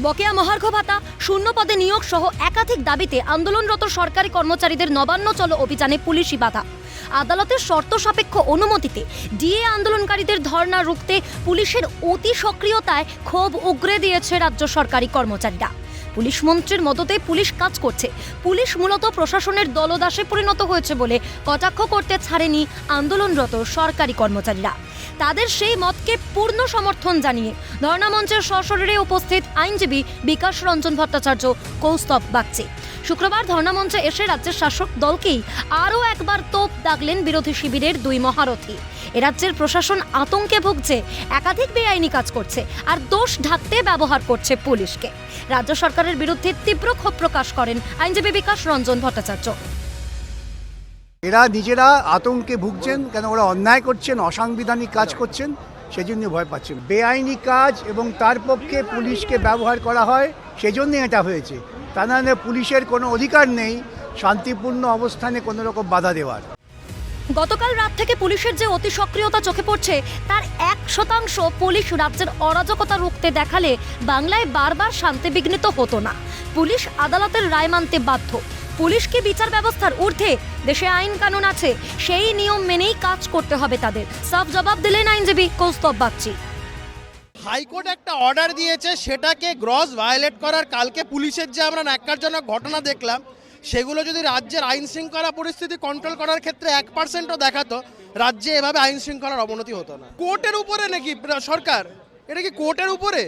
বকেয়া মহার্ঘ ভাতা, শূন্য পদে নিয়োগ সহ একাধিক দাবিতে আন্দোলনরত সরকারি কর্মচারীদের নবান্ন চলো অভিযানে পুলিশি বাধা। আদালতের শর্ত সাপেক্ষ অনুমতিতে ডিএ আন্দোলনকারীদের ধর্ণা রুখতে পুলিশের অতি সক্রিয়তায় ক্ষোভ উগরে দিয়েছে রাজ্য সরকারি কর্মচারীরা। পুলিশ মন্ত্রীর মদতে পুলিশ কাজ করছে, পুলিশ মূলত প্রশাসনের দলদাসে পরিণত হয়েছে বলে কটাক্ষ করতে ছাড়েনি আন্দোলনরত সরকারি কর্মচারীরা। তাদের সেই মতকে পূর্ণ সমর্থন জানিয়ে ধর্ণা মঞ্চের সশরীরে উপস্থিত আইনজীবী বিকাশ রঞ্জন ভট্টাচার্য, কৌস্তব বাগচি শুক্রবার ধর্ণা মঞ্চে এসে রাজ্যের শাসক দলকেই আরও একবার তোপ দাগলেন বিরোধী শিবিরের দুই মহারথী। এ রাজ্যের প্রশাসন আতঙ্কে ভুগছে, একাধিক বেআইনি কাজ করছে আর দোষ ঢাকতে ব্যবহার করছে পুলিশকে। রাজ্য সরকারের বিরুদ্ধে তীব্র ক্ষোভ প্রকাশ করেন আইনজীবী বিকাশ রঞ্জন ভট্টাচার্য। এরা নিজেরা আতঙ্কে ভুগছেন, কেন ওরা অন্যায় করছেন, অসাংবিধানিক কাজ করছেন, সেজন্য ভয় পাচ্ছেন। বেআইনি কাজ এবং তার পক্ষে পুলিশকে ব্যবহার করা হয়, সেজন্য এটা হয়েছে। তা নাহলে পুলিশের কোনো অধিকার নেই শান্তিপূর্ণ অবস্থানে কোনো রকম বাধা দেওয়ার। গতকাল রাত থেকে পুলিশের যে অতি সক্রিয়তা চোখে পড়ছে তার 1% পুলিশ রাজ্যের অরাজকতা রুখতে দেখালে বাংলায় বারবার শান্তি বিঘ্নিত হতো না। পুলিশ আদালতের রায় মানতে বাধ্য। পুলিশকে বিচার ব্যবস্থার ঊর্ধ্বে, দেশে আইন কানুন আছে, সেই নিয়ম মেনেই কাজ করতে হবে তাদের। সাফ জবাব দিলেন আইনজীবী কৌস্তব বাগচি। হাইকোর্ট একটা অর্ডার দিয়েছে, সেটাকে গ্রস ভায়োলেট করার কালকে পুলিশের যে আমরা ন্যাক্কারজনক ঘটনা দেখলাম, সেগুলো যদি রাজ্যের আইন শৃঙ্খলা পরিস্থিতি কন্ট্রোল করার ক্ষেত্রে 1%ও দেখাতো, রাজ্যে এভাবে আইন শৃঙ্খলার অবনতি হতো না। কোর্টের উপরে নাকি সরকার? এটা কি কোর্টের উপরে?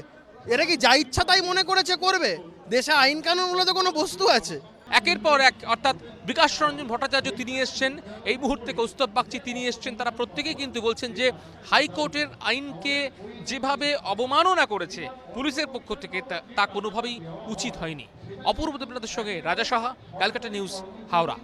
এটা কি যা ইচ্ছা তাই মনে করেছে করবে? দেশে আইন কানুনগুলো তো কোনো বস্তু আছে। একের পর এক, অর্থাৎ বিকাশ রঞ্জন ভট্টাচার্য তিনি এসছেন, এই মুহূর্তে কৌস্তব বাগচি তিনি এসছেন, তারা প্রত্যেকেই কিন্তু বলছেন যে হাইকোর্টের আইনকে যেভাবে অবমাননা করেছে পুলিশের পক্ষ থেকে তা কোনোভাবেই উচিত হয়নি। অপূর্ব দেবনাথের সঙ্গে রাজা সাহা, ক্যালকাটা নিউজ, হাওড়া।